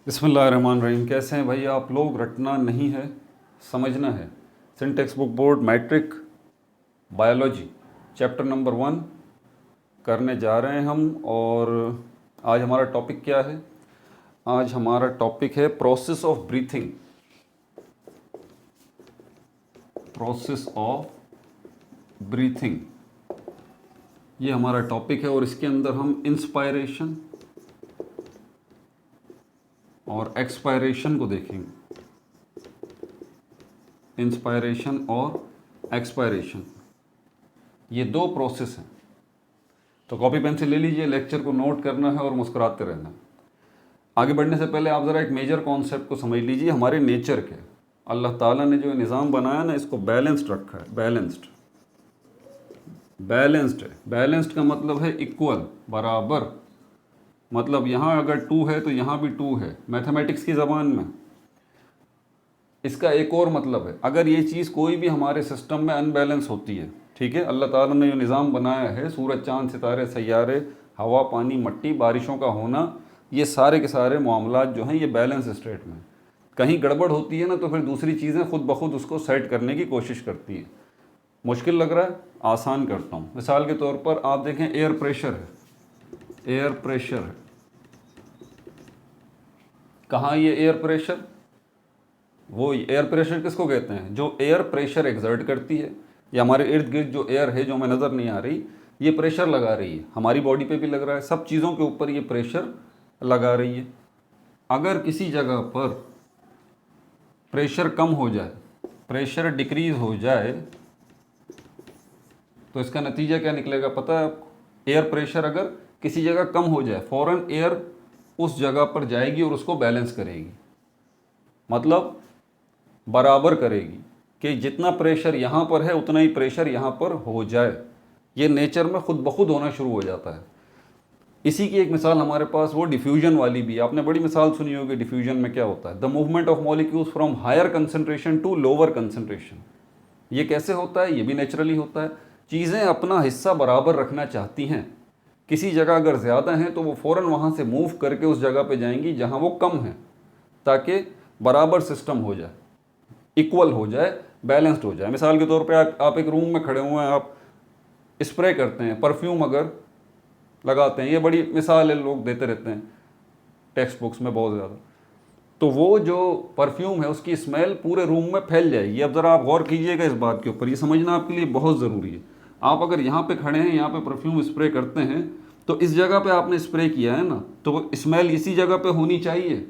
बिस्मिल्लाहिर्रहमानिर्रहीम। कैसे हैं भाई आप लोग? रटना नहीं है, समझना है। सिंटेक्स book board matric biology chapter number 1 करने जा रहे हैं हम। और आज हमारा टॉपिक क्या है? आज हमारा टॉपिक है process of breathing. Process of breathing ये हमारा टॉपिक है और इसके अंदर हम इंस्पायरेशन और एक्सपायरेशन को देखेंगे। इंस्पायरेशन और एक्सपायरेशन ये दो प्रोसेस हैं। तो कॉपी पेंसिल ले लीजिए, लेक्चर को नोट करना है और मुस्कुराते रहना है। आगे बढ़ने से पहले आप ज़रा एक मेजर कॉन्सेप्ट को समझ लीजिए। हमारे नेचर के अल्लाह ताला ने जो निज़ाम बनाया ना, इसको बैलेंस्ड रखा है। बैलेंस्ड है। बैलेंस्ड का मतलब है इक्वल, बराबर। मतलब यहाँ अगर 2 है तो यहाँ भी 2 है, मैथमेटिक्स की ज़बान में। इसका एक और मतलब है, अगर ये चीज़ कोई भी हमारे सिस्टम में अनबैलेंस होती है, ठीक है, अल्लाह ताला ने जो निज़ाम बनाया है, सूरज चाँद सितारे सैयारे, हवा पानी मट्टी, बारिशों का होना, ये सारे के सारे मामलात जो हैं ये बैलेंस स्टेट में। कहीं गड़बड़ होती है ना तो फिर दूसरी चीज़ें खुद ब खुद उसको सेट करने की कोशिश करती हैं। मुश्किल लग रहा है, आसान करता हूँ। मिसाल के तौर पर आप देखें, एयर प्रेशर है। एयर प्रेशर है, कहाँ ये एयर प्रेशर? वो एयर प्रेशर किसको कहते हैं? जो एयर प्रेशर एग्जर्ट करती है, या हमारे इर्द गिर्द जो एयर है जो हमें नज़र नहीं आ रही, ये प्रेशर लगा रही है। हमारी बॉडी पे भी लग रहा है, सब चीज़ों के ऊपर ये प्रेशर लगा रही है। अगर किसी जगह पर प्रेशर कम हो जाए, प्रेशर डिक्रीज हो जाए, तो इसका नतीजा क्या निकलेगा पता है आपको? एयर प्रेशर अगर किसी जगह कम हो जाए, फ़ौरन एयर उस जगह पर जाएगी और उसको बैलेंस करेगी। मतलब बराबर करेगी कि जितना प्रेशर यहाँ पर है उतना ही प्रेशर यहाँ पर हो जाए। ये नेचर में खुद ब खुद होना शुरू हो जाता है। इसी की एक मिसाल हमारे पास वो डिफ्यूजन वाली भी। आपने बड़ी मिसाल सुनी होगी डिफ्यूजन में क्या होता है। The movement of molecules from higher concentration to lower concentration. ये कैसे होता है? ये भी नेचुरली होता है। चीज़ें अपना हिस्सा बराबर रखना चाहती हैं। किसी जगह अगर ज़्यादा हैं तो वो फ़ौरन वहाँ से मूव करके उस जगह पे जाएंगी जहाँ वो कम है, ताकि बराबर सिस्टम हो जाए, इक्वल हो जाए, बैलेंस्ड हो जाए। मिसाल के तौर पे आप एक रूम में खड़े हुए हैं, आप स्प्रे करते हैं, परफ्यूम अगर लगाते हैं, ये बड़ी मिसाल है, लोग देते रहते हैं टेक्स्ट बुक्स में बहुत ज़्यादा। तो वो जो परफ्यूम है उसकी स्मेल पूरे रूम में फैल जाएगी। अब ज़रा आप गौर कीजिएगा इस बात के ऊपर, ये समझना आपके लिए बहुत ज़रूरी है। आप अगर यहाँ पे खड़े हैं, यहाँ पे परफ्यूम स्प्रे करते हैं, तो इस जगह पे आपने स्प्रे किया है ना, तो स्मेल इसी जगह पे होनी चाहिए।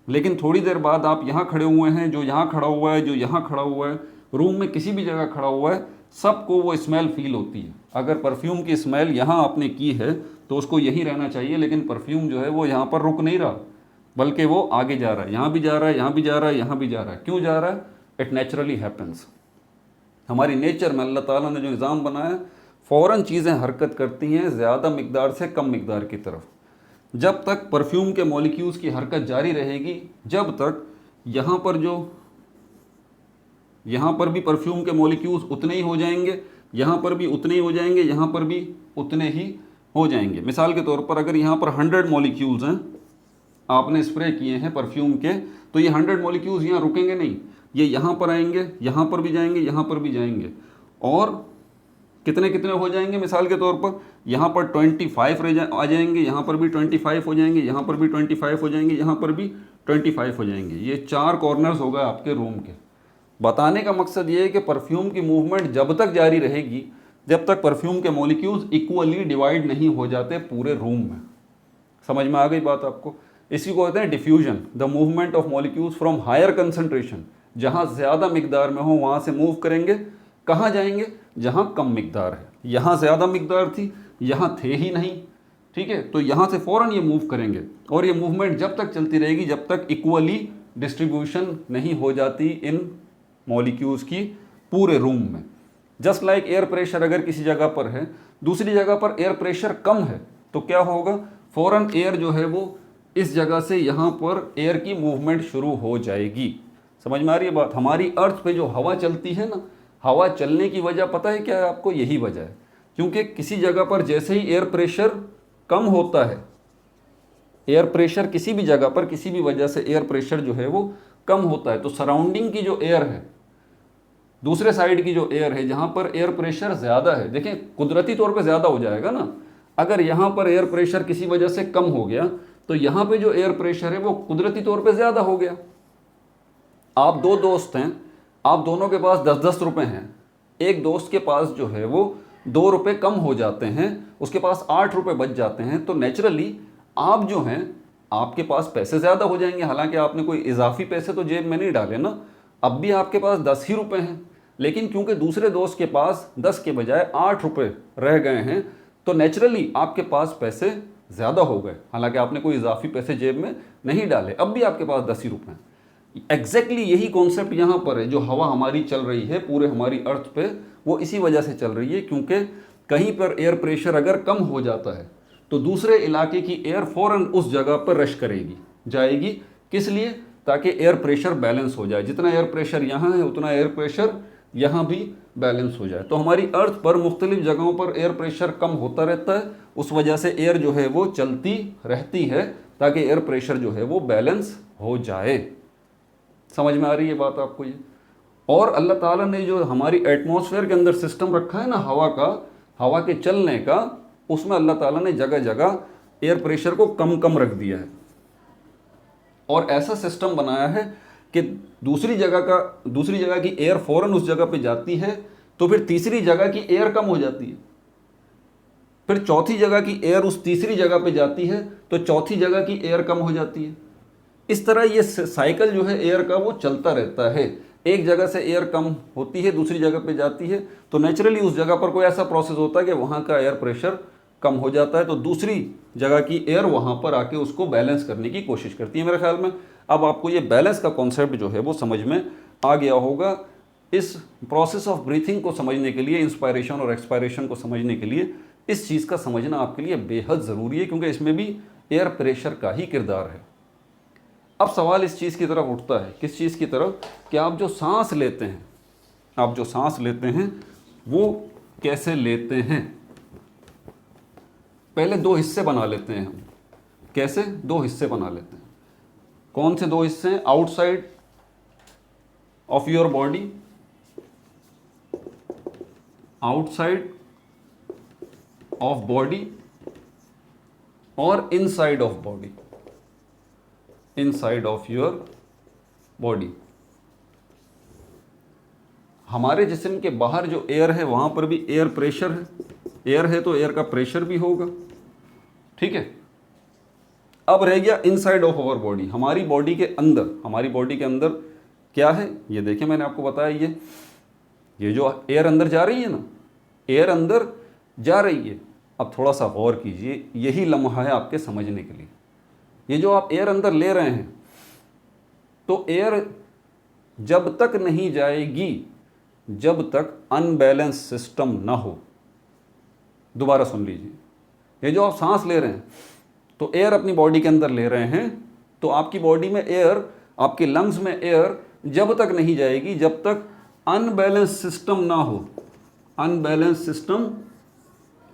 लेकिन थोड़ी देर बाद आप यहाँ खड़े हुए हैं, जो यहाँ खड़ा हुआ है, जो यहाँ खड़ा हुआ है, रूम में किसी भी जगह खड़ा हुआ है, सबको वो स्मेल फील होती है। अगर परफ्यूम की स्मेल यहाँ आपने की है तो उसको यहीं रहना चाहिए, लेकिन परफ्यूम जो है वो यहाँ पर रुक नहीं रहा, बल्कि वो आगे जा रहा है, यहाँ भी जा रहा है, यहाँ भी जा रहा है, यहाँ भी जा रहा है। क्यों जा रहा है? It naturally happens. हमारी नेचर में अल्लाह ताला ने जो निज़ाम बनाया, फ़ौरन चीज़ें हरकत करती हैं ज़्यादा मिकदार से कम मिकदार की तरफ। जब तक परफ्यूम के मॉलिक्यूल्स की हरकत जारी रहेगी, जब तक यहाँ पर भी परफ्यूम के मॉलिक्यूल्स उतने ही हो जाएंगे, यहाँ पर भी उतने ही हो जाएंगे, यहाँ पर भी उतने ही हो जाएंगे। मिसाल के तौर पर अगर यहाँ पर 100 मॉलिक्यूल्स हैं, आपने स्प्रे किए हैं परफ्यूम के, तो ये 100 मॉलिक्यूल्स यहाँ रुकेंगे नहीं, ये यहाँ पर आएंगे, यहाँ पर भी जाएंगे, यहाँ पर भी जाएंगे, और कितने कितने हो जाएंगे। मिसाल के तौर पर यहाँ पर 25 आ जाएंगे, यहाँ पर भी 25 हो जाएंगे, यहाँ पर भी 25 हो जाएंगे, यहाँ पर भी 25 हो जाएंगे। ये 4 कॉर्नर्स हो गए आपके रूम के। बताने का मकसद ये है कि परफ्यूम की मूवमेंट जब तक जारी रहेगी, जब तक परफ्यूम के मॉलिक्यूल्स इक्वली डिवाइड नहीं हो जाते पूरे रूम में। समझ में आ गई बात आपको? इसी को कहते हैं diffusion, the movement of molecules from higher concentration. जहाँ ज़्यादा मिकदार में हो वहाँ से मूव करेंगे, कहाँ जाएंगे? जहाँ कम मिकदार है। यहाँ ज़्यादा मिकदार थी, यहाँ थे ही नहीं, ठीक है, तो यहाँ से फ़ौरन ये मूव करेंगे। और ये मूवमेंट जब तक चलती रहेगी जब तक इक्वली डिस्ट्रीब्यूशन नहीं हो जाती इन मॉलिक्यूल्स की पूरे रूम में। जस्ट लाइक एयर प्रेशर अगर किसी जगह पर है, दूसरी जगह पर एयर प्रेशर कम है, तो क्या होगा? फ़ौरन एयर जो है वो इस जगह से यहाँ पर एयर की मूवमेंट शुरू हो जाएगी। समझ में आ रही है बात? हमारी अर्थ पे जो हवा चलती है ना, हवा चलने की वजह पता है क्या है आपको? यही वजह है, क्योंकि किसी जगह पर जैसे ही एयर प्रेशर कम होता है, एयर प्रेशर किसी भी जगह पर किसी भी वजह से एयर प्रेशर जो है वो कम होता है, तो सराउंडिंग की जो एयर है, दूसरे साइड की जो एयर है जहाँ पर एयर प्रेशर ज़्यादा है, देखें कुदरती तौर पे ज़्यादा हो जाएगा ना। अगर यहाँ पर एयर प्रेशर किसी वजह से कम हो गया तो यहाँ पे जो एयर प्रेशर है वो कुदरती तौर पे ज़्यादा हो गया। आप दो दोस्त हैं, आप दोनों के पास 10-10 रुपये हैं, एक दोस्त के पास जो है वो 2 रुपये कम हो जाते हैं, उसके पास 8 रुपये बच जाते हैं, तो नेचुरली आप जो हैं आपके पास पैसे ज़्यादा हो जाएंगे। हालांकि आपने कोई इजाफी पैसे तो जेब में नहीं डाले ना, अब भी आपके पास 10 ही रुपये हैं, लेकिन क्योंकि दूसरे दोस्त के पास 10 के बजाय 8 रुपये रह गए हैं तो नेचुरली आपके पास पैसे ज़्यादा हो गए। हालांकि आपने कोई इजाफी पैसे जेब में नहीं डाले, अब भी आपके पास 10 ही रुपये हैं। एग्जैक्टली यही कॉन्सेप्ट यहाँ पर है। जो हवा हमारी चल रही है पूरे हमारी अर्थ पे, वो इसी वजह से चल रही है क्योंकि कहीं पर एयर प्रेशर अगर कम हो जाता है तो दूसरे इलाके की एयर फ़ौरन उस जगह पर रश करेगी, जाएगी। किस लिए? ताकि एयर प्रेशर बैलेंस हो जाए। जितना एयर प्रेशर यहाँ है उतना एयर प्रेशर यहाँ भी बैलेंस हो जाए। तो हमारी अर्थ पर मुख्तलिफ जगहों पर एयर प्रेशर कम होता रहता है, उस वजह से एयर जो है वो चलती रहती है ताकि एयर प्रेशर जो है वो बैलेंस हो जाए। समझ में आ रही है बात आपको ये? और अल्लाह ताला ने जो हमारी एटमॉस्फेयर के अंदर सिस्टम रखा है ना हवा का, हवा के चलने का, उसमें अल्लाह ताला ने जगह जगह एयर प्रेशर को कम कम रख दिया है और ऐसा सिस्टम बनाया है कि दूसरी जगह की एयर फ़ौरन उस जगह पे जाती है तो फिर तीसरी जगह की एयर कम हो जाती है, फिर चौथी जगह की एयर उस तीसरी जगह पे जाती है तो चौथी जगह की एयर कम हो जाती है। इस तरह ये साइकिल जो है एयर का वो चलता रहता है। एक जगह से एयर कम होती है दूसरी जगह पे जाती है तो नेचुरली उस जगह पर कोई ऐसा प्रोसेस होता है कि वहाँ का एयर प्रेशर कम हो जाता है, तो दूसरी जगह की एयर वहाँ पर आके उसको बैलेंस करने की कोशिश करती है। मेरे ख्याल में अब आपको ये बैलेंस का कॉन्सेप्ट जो है वो समझ में आ गया होगा। इस प्रोसेस ऑफ ब्रीथिंग को समझने के लिए, इंस्पायरेशन और एक्सपायरेशन को समझने के लिए इस चीज़ का समझना आपके लिए बेहद ज़रूरी है क्योंकि इसमें भी एयर प्रेशर का ही किरदार है। अब सवाल इस चीज़ की तरफ उठता है, किस चीज़ की तरफ, कि आप जो सांस लेते हैं, आप जो सांस लेते हैं वो कैसे लेते हैं। पहले दो हिस्से बना लेते हैं हम। कैसे? दो हिस्से बना लेते हैं। कौन से दो हिस्से हैं? Outside of your body, outside of body और inside of body, inside of your body. हमारे जिस्म के बाहर जो एयर है वहां पर भी एयर प्रेशर है, एयर है तो एयर का प्रेशर भी होगा, ठीक है। अब रह गया इनसाइड ऑफ आवर बॉडी, हमारी बॉडी के अंदर। हमारी बॉडी के अंदर क्या है ये देखिए, मैंने आपको बताया ये जो एयर अंदर जा रही है ना, एयर अंदर जा रही है। अब थोड़ा सा गौर कीजिए, यही लम्हा है आपके समझने के लिए। ये जो आप एयर अंदर ले रहे हैं तो एयर जब तक नहीं जाएगी जब तक अनबैलेंस सिस्टम ना हो। दोबारा सुन लीजिए, ये जो आप सांस ले रहे हैं तो एयर अपनी बॉडी के अंदर ले रहे हैं, तो आपकी बॉडी में एयर, आपके लंग्स में एयर जब तक नहीं जाएगी जब तक अनबैलेंस सिस्टम ना हो, अनबैलेंस सिस्टम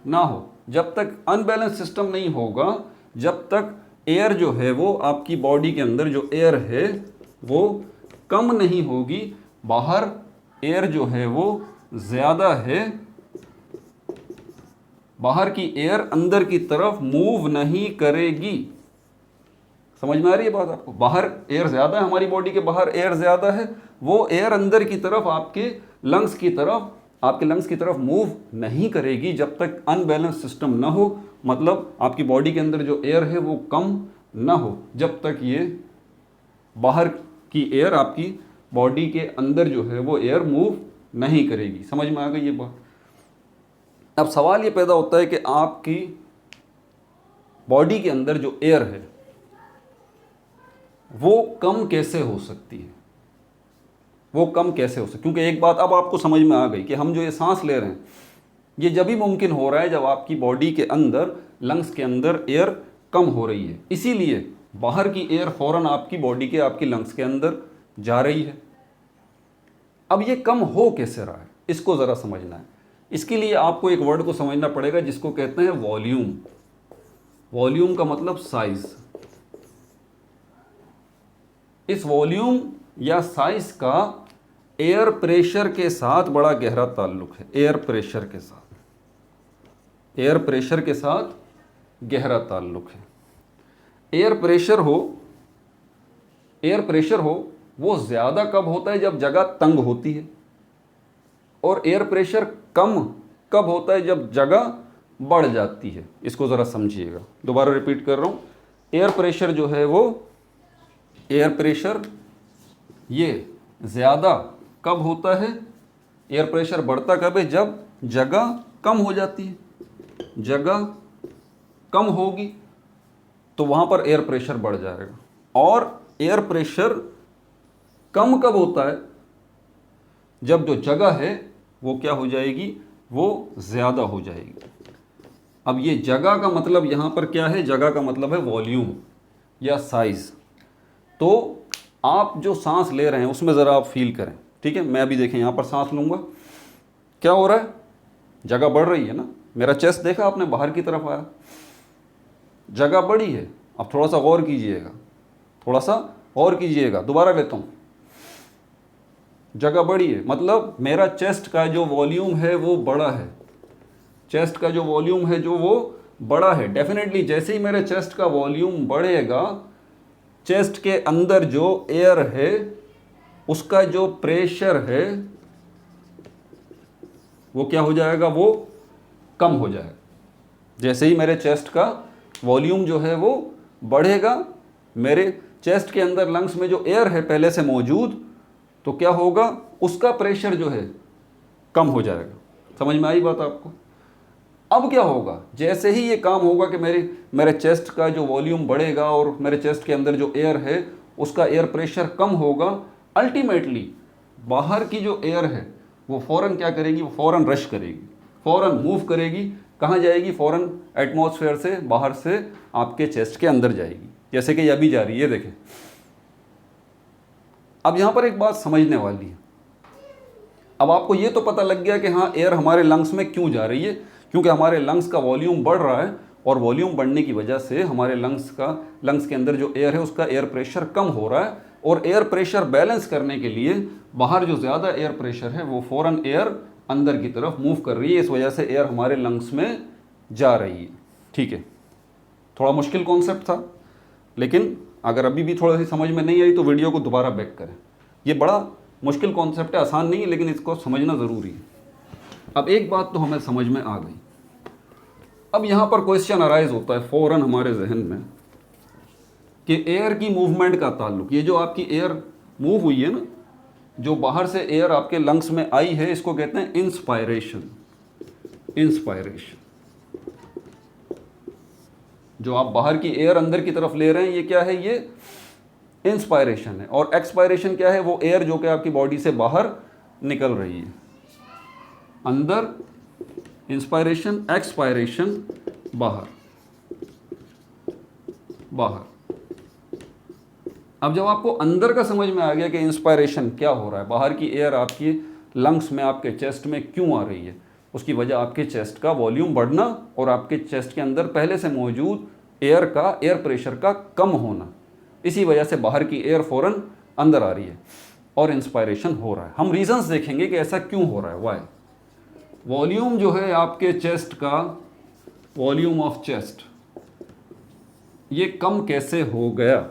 ना हो। जब तक अनबैलेंस सिस्टम नहीं होगा, जब तक एयर जो है वो आपकी बॉडी के अंदर जो एयर है वो कम नहीं होगी, बाहर एयर जो है वो ज़्यादा है, बाहर की एयर अंदर की तरफ मूव नहीं करेगी। समझ में आ रही है बात आपको? बाहर एयर ज़्यादा है, हमारी बॉडी के बाहर एयर ज़्यादा है, वो एयर अंदर की तरफ आपके लंग्स की तरफ मूव नहीं करेगी जब तक अनबैलेंस सिस्टम ना हो। मतलब आपकी बॉडी के अंदर जो एयर है वो कम ना हो, जब तक ये बाहर की एयर आपकी बॉडी के अंदर जो है वो एयर मूव नहीं करेगी। समझ में आ गई ये बात? अब सवाल ये पैदा होता है कि आपकी बॉडी के अंदर जो एयर है वो कम कैसे हो सकती है, वो कम कैसे हो सकती है? क्योंकि एक बात अब आपको समझ में आ गई कि हम जो ये सांस ले रहे हैं ये जब भी मुमकिन हो रहा है जब आपकी बॉडी के अंदर, लंग्स के अंदर एयर कम हो रही है। इसीलिए बाहर की एयर फौरन आपकी बॉडी के, आपकी लंग्स के अंदर जा रही है। अब ये कम हो कैसे रहा है, इसको ज़रा समझना है। इसके लिए आपको एक वर्ड को समझना पड़ेगा जिसको कहते हैं वॉल्यूम। वॉल्यूम का मतलब साइज। इस वॉल्यूम या साइज का एयर प्रेशर के साथ बड़ा गहरा ताल्लुक है। एयर प्रेशर के साथ, एयर प्रेशर के साथ गहरा ताल्लुक है। एयर प्रेशर हो वो ज़्यादा कब होता है? जब जगह तंग होती है। और एयर प्रेशर कम कब होता है? जब जगह बढ़ जाती है। इसको ज़रा समझिएगा, दोबारा रिपीट कर रहा हूँ। एयर प्रेशर जो है वो, एयर प्रेशर ये ज़्यादा कब होता है? एयर प्रेशर बढ़ता कब है? जब जगह कम हो जाती है। जगह कम होगी तो वहाँ पर एयर प्रेशर बढ़ जाएगा। और एयर प्रेशर कम कब होता है? जब जो जगह है वो क्या हो जाएगी? वो ज़्यादा हो जाएगी। अब ये जगह का मतलब यहाँ पर क्या है? जगह का मतलब है वॉल्यूम या साइज़। तो आप जो सांस ले रहे हैं उसमें ज़रा आप फील करें, ठीक है? मैं अभी देखें यहाँ पर सांस लूँगा, क्या हो रहा है? जगह बढ़ रही है ना। मेरा चेस्ट देखा आपने, बाहर की तरफ आया, जगह बढ़ी है। अब थोड़ा सा गौर कीजिएगा, थोड़ा सा और कीजिएगा। दोबारा लेता हूँ, जगह बढ़ी है मतलब मेरा चेस्ट का जो वॉल्यूम है वो बड़ा है। चेस्ट का जो वॉल्यूम है जो वो बड़ा है। डेफिनेटली जैसे ही मेरे चेस्ट का वॉल्यूम बढ़ेगा, चेस्ट के अंदर जो एयर है उसका जो प्रेशर है वो क्या हो जाएगा? वो कम हो जाएगा। जैसे ही मेरे चेस्ट का वॉल्यूम जो है वो बढ़ेगा, मेरे चेस्ट के अंदर लंग्स में जो एयर है पहले से मौजूद, तो क्या होगा? उसका प्रेशर जो है कम हो जाएगा। समझ में आई बात आपको? अब क्या होगा? जैसे ही ये काम होगा कि मेरे चेस्ट का जो वॉल्यूम बढ़ेगा और मेरे चेस्ट के अंदर जो एयर है उसका एयर प्रेशर कम होगा, अल्टीमेटली बाहर की जो एयर है वो फ़ौरन क्या करेगी? वो फ़ौरन रश करेगी, फ़ौरन मूव करेगी। कहाँ जाएगी? फ़ौरन एटमॉस्फेयर से बाहर से आपके चेस्ट के अंदर जाएगी, जैसे कि ये अभी जा रही है, देखें। अब यहाँ पर एक बात समझने वाली है। अब आपको ये तो पता लग गया कि हाँ, एयर हमारे लंग्स में क्यों जा रही है, क्योंकि हमारे लंग्स का वॉल्यूम बढ़ रहा है और वॉल्यूम बढ़ने की वजह से हमारे लंग्स के अंदर जो एयर है उसका एयर प्रेशर कम हो रहा है। और एयर प्रेशर बैलेंस करने के लिए बाहर जो ज़्यादा एयर प्रेशर है वो फ़ौरन एयर अंदर की तरफ मूव कर रही है। इस वजह से एयर हमारे लंग्स में जा रही है, ठीक है? थोड़ा मुश्किल कॉन्सेप्ट था, लेकिन अगर अभी भी थोड़ा सी समझ में नहीं आई तो वीडियो को दोबारा बैक करें। ये बड़ा मुश्किल कॉन्सेप्ट है, आसान नहीं है, लेकिन इसको समझना ज़रूरी है। अब एक बात तो हमें समझ में आ गई। अब यहाँ पर क्वेश्चन अराइज होता है फ़ौरन हमारे जहन में कि एयर की मूवमेंट का ताल्लुक, ये जो आपकी एयर मूव हुई है ना, जो बाहर से एयर आपके लंग्स में आई है, इसको कहते हैं इंस्पायरेशन। इंस्पायरेशन, जो आप बाहर की एयर अंदर की तरफ ले रहे हैं, ये क्या है? ये इंस्पायरेशन है। और एक्सपायरेशन क्या है? वो एयर जो कि आपकी बॉडी से बाहर निकल रही है। अंदर इंस्पायरेशन, एक्सपायरेशन बाहर, बाहर। अब जब आपको अंदर का समझ में आ गया कि इंस्पायरेशन क्या हो रहा है, बाहर की एयर आपकी लंग्स में, आपके चेस्ट में क्यों आ रही है, उसकी वजह आपके चेस्ट का वॉल्यूम बढ़ना और आपके चेस्ट के अंदर पहले से मौजूद एयर प्रेशर का कम होना। इसी वजह से बाहर की एयर फ़ौरन अंदर आ रही है और इंस्पायरेशन हो रहा है। हम रीजंस देखेंगे कि ऐसा क्यों हो रहा है, वाई। वॉल्यूम जो है आपके चेस्ट का, वॉल्यूम ऑफ चेस्ट, ये कम कैसे हो गया?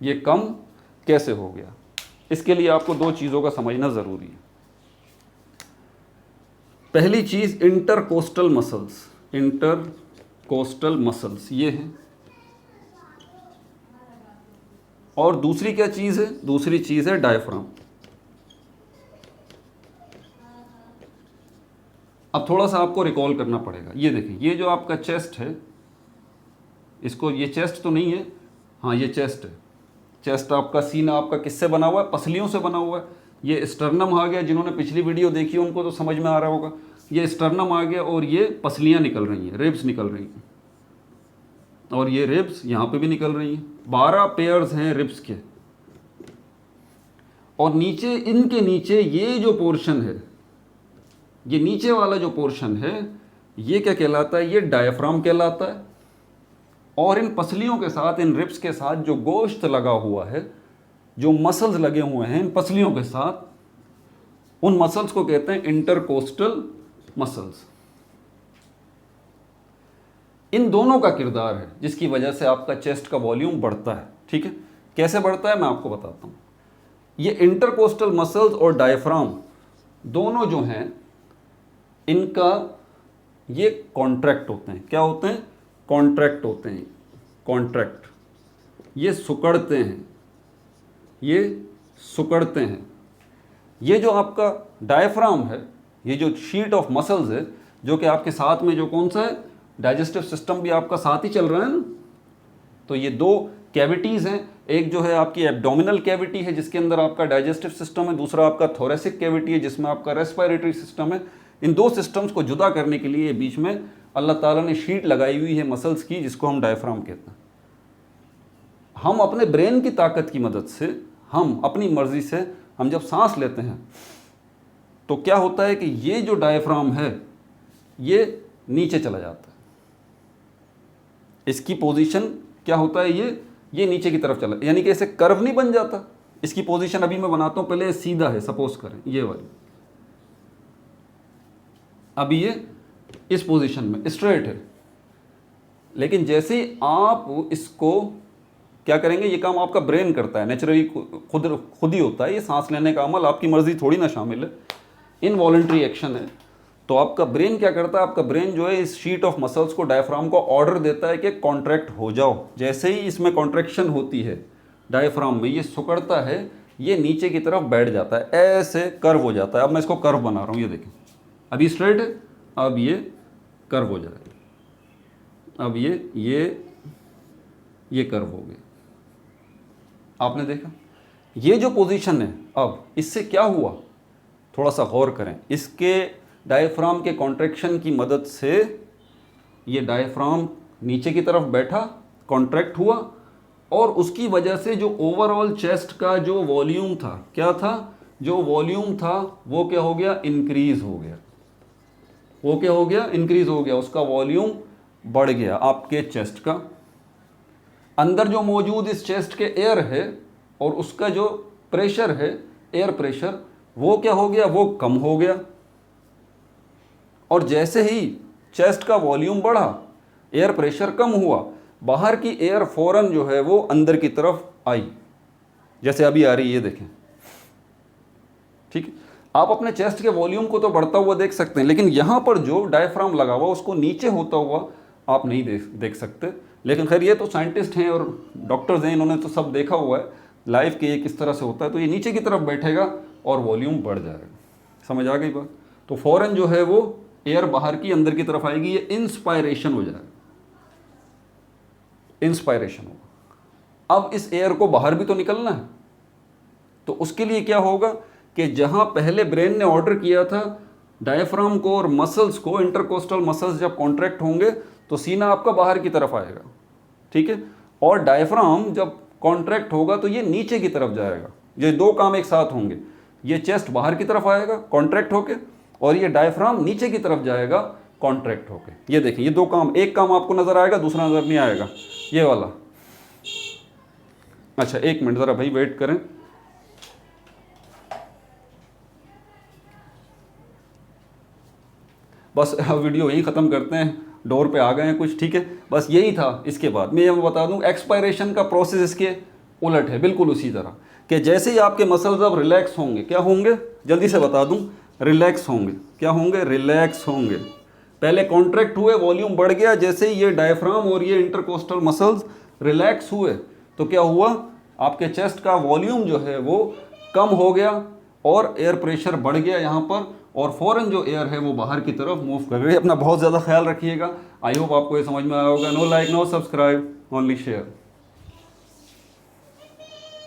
ये कम कैसे हो गया? इसके लिए आपको दो चीज़ों का समझना ज़रूरी है। पहली चीज़ इंटरकोस्टल मसल्स। इंटरकोस्टल मसल्स ये हैं। और दूसरी क्या चीज़ है? दूसरी चीज़ है डायफ्राम। अब थोड़ा सा आपको रिकॉल करना पड़ेगा। ये देखिए, ये जो आपका चेस्ट है, इसको, ये चेस्ट तो नहीं है, हाँ ये चेस्ट है। चेस्ट आपका, सीना आपका किससे बना हुआ है? पसलियों से बना हुआ है। ये स्टर्नम आ गया, जिन्होंने पिछली वीडियो देखी उनको तो समझ में आ रहा होगा। ये स्टर्नम आ गया और ये पसलियाँ निकल रही हैं, रिब्स निकल रही हैं, और ये रिब्स यहाँ पे भी निकल रही हैं। 12 पेयर्स हैं रिब्स के। और नीचे, इनके नीचे ये जो पोर्शन है, ये नीचे वाला जो पोर्शन है, ये क्या कहलाता है? ये डायफ्राम कहलाता है। और इन पसलियों के साथ, इन रिब्स के साथ जो गोश्त लगा हुआ है, जो मसल्स लगे हुए हैं इन पसलियों के साथ, उन मसल्स को कहते हैं इंटरकोस्टल मसल्स। इन दोनों का किरदार है जिसकी वजह से आपका चेस्ट का वॉल्यूम बढ़ता है। ठीक है, कैसे बढ़ता है मैं आपको बताता हूँ। ये इंटरकोस्टल मसल्स और डायफ्राम दोनों जो हैं इनका ये कॉन्ट्रैक्ट होते हैं। क्या होते हैं? कॉन्ट्रैक्ट होते हैं। कॉन्ट्रैक्ट, ये सुकड़ते हैं, ये सुकड़ते हैं। ये जो आपका डायफ्राम है, ये जो शीट ऑफ मसल्स है, जो कि आपके साथ में जो कौन सा है, डाइजेस्टिव सिस्टम भी आपका साथ ही चल रहा है ना। तो ये दो कैविटीज़ हैं, एक जो है आपकी एब्डोमिनल कैविटी है जिसके अंदर आपका डाइजेस्टिव सिस्टम है, दूसरा आपका थोरेसिक कैविटी है जिसमें आपका रेस्पिरेटरी सिस्टम है। इन दो सिस्टम्स को जुदा करने के लिए बीच में अल्लाह ताला ने शीट लगाई हुई है मसल्स की, जिसको हम डायफ्राम कहते हैं। हम अपने ब्रेन की ताकत की मदद से, हम अपनी मर्जी से, हम जब सांस लेते हैं तो क्या होता है कि ये जो डायफ्राम है ये नीचे चला जाता है। इसकी पोजीशन क्या होता है, ये नीचे की तरफ चला, यानी कि ऐसे कर्व नहीं बन जाता। इसकी पोजीशन अभी मैं बनाता हूं, पहले सीधा है, सपोज करें ये वाली, अभी ये इस पोजीशन में स्ट्रेट है। लेकिन जैसे ही आप इसको क्या करेंगे, ये काम आपका ब्रेन करता है, नेचुरली खुद ही होता है। ये सांस लेने का अमल आपकी मर्जी थोड़ी ना शामिल है, इनवॉलंटरी एक्शन है। तो आपका ब्रेन क्या करता है, आपका ब्रेन जो है इस शीट ऑफ मसल्स को, डायफ्राम को ऑर्डर देता है कि कॉन्ट्रैक्ट हो जाओ। जैसे ही इसमें कॉन्ट्रैक्शन होती है डायफ्राम में, ये सुकड़ता है, ये नीचे की तरफ बैठ जाता है, ऐसे कर्व हो जाता है। अब मैं इसको कर्व बना रहा हूँ, ये देखें, अभी स्ट्रेट है, अब ये कर्व हो जाएगा, अब ये कर्व हो गया। आपने देखा ये जो पोजीशन है, अब इससे क्या हुआ, थोड़ा सा गौर करें। इसके डायफ्राम के कॉन्ट्रैक्शन की मदद से ये डायफ्राम नीचे की तरफ बैठा, कॉन्ट्रैक्ट हुआ, और उसकी वजह से जो ओवरऑल चेस्ट का जो वॉल्यूम था, क्या था, जो वॉल्यूम था वो क्या हो गया, इंक्रीज हो गया। वो क्या हो गया, इंक्रीज हो गया, उसका वॉल्यूम बढ़ गया आपके चेस्ट का। अंदर जो मौजूद इस चेस्ट के एयर है और उसका जो प्रेशर है, एयर प्रेशर, वो क्या हो गया, वो कम हो गया। और जैसे ही चेस्ट का वॉल्यूम बढ़ा, एयर प्रेशर कम हुआ, बाहर की एयर फौरन जो है वो अंदर की तरफ आई, जैसे अभी आ रही है, ये देखें। ठीक है, आप अपने चेस्ट के वॉल्यूम को तो बढ़ता हुआ देख सकते हैं, लेकिन यहाँ पर जो डायफ्राम लगा हुआ उसको नीचे होता हुआ आप नहीं देख सकते। लेकिन खैर ये तो साइंटिस्ट हैं और डॉक्टर्स हैं, इन्होंने तो सब देखा हुआ है लाइव कि ये किस तरह से होता है। तो ये नीचे की तरफ बैठेगा और वॉल्यूम बढ़ जाएगा। समझ आ गई बात? तो फौरन जो है वो एयर बाहर की अंदर की तरफ आएगी, ये इंस्पायरेशन हो जाएगा, इंस्पायरेशन होगा। अब इस एयर को बाहर भी तो निकलना है, तो उसके लिए क्या होगा कि जहां पहले ब्रेन ने ऑर्डर किया था डायफ्राम को और मसल्स को, इंटरकोस्टल मसल्स जब कॉन्ट्रैक्ट होंगे तो सीना आपका बाहर की तरफ आएगा। ठीक है, और डायफ्राम जब कॉन्ट्रैक्ट होगा तो ये नीचे की तरफ जाएगा। ये दो काम एक साथ होंगे, ये चेस्ट बाहर की तरफ आएगा कॉन्ट्रैक्ट होके, और ये डायफ्राम नीचे की तरफ जाएगा कॉन्ट्रैक्ट होके। ये देखिए, ये दो काम, एक काम आपको नजर आएगा, दूसरा नजर नहीं आएगा, ये वाला। अच्छा एक मिनट जरा भाई वेट करें। बस वीडियो यहीं ख़त्म करते हैं, डोर पे आ गए हैं कुछ। ठीक है, बस यही था। इसके बाद मैं ये बता दूं, एक्सपायरेशन का प्रोसेस इसके उलट है, बिल्कुल उसी तरह कि जैसे ही आपके मसल्स अब रिलैक्स होंगे, क्या होंगे जल्दी से बता दूं, रिलैक्स होंगे। क्या होंगे? रिलैक्स होंगे। पहले कॉन्ट्रैक्ट हुए, वॉल्यूम बढ़ गया, जैसे ही ये डायफ्राम और ये इंटरकोस्टल मसल्स रिलैक्स हुए तो क्या हुआ, आपके चेस्ट का वॉल्यूम जो है वो कम हो गया और एयर प्रेशर बढ़ गया यहाँ पर, और फौरन जो एयर है वो बाहर की तरफ मूव कर रही है। अपना बहुत ज़्यादा ख्याल रखिएगा। आई होप आपको ये समझ में आया होगा। No like, no subscribe, only share.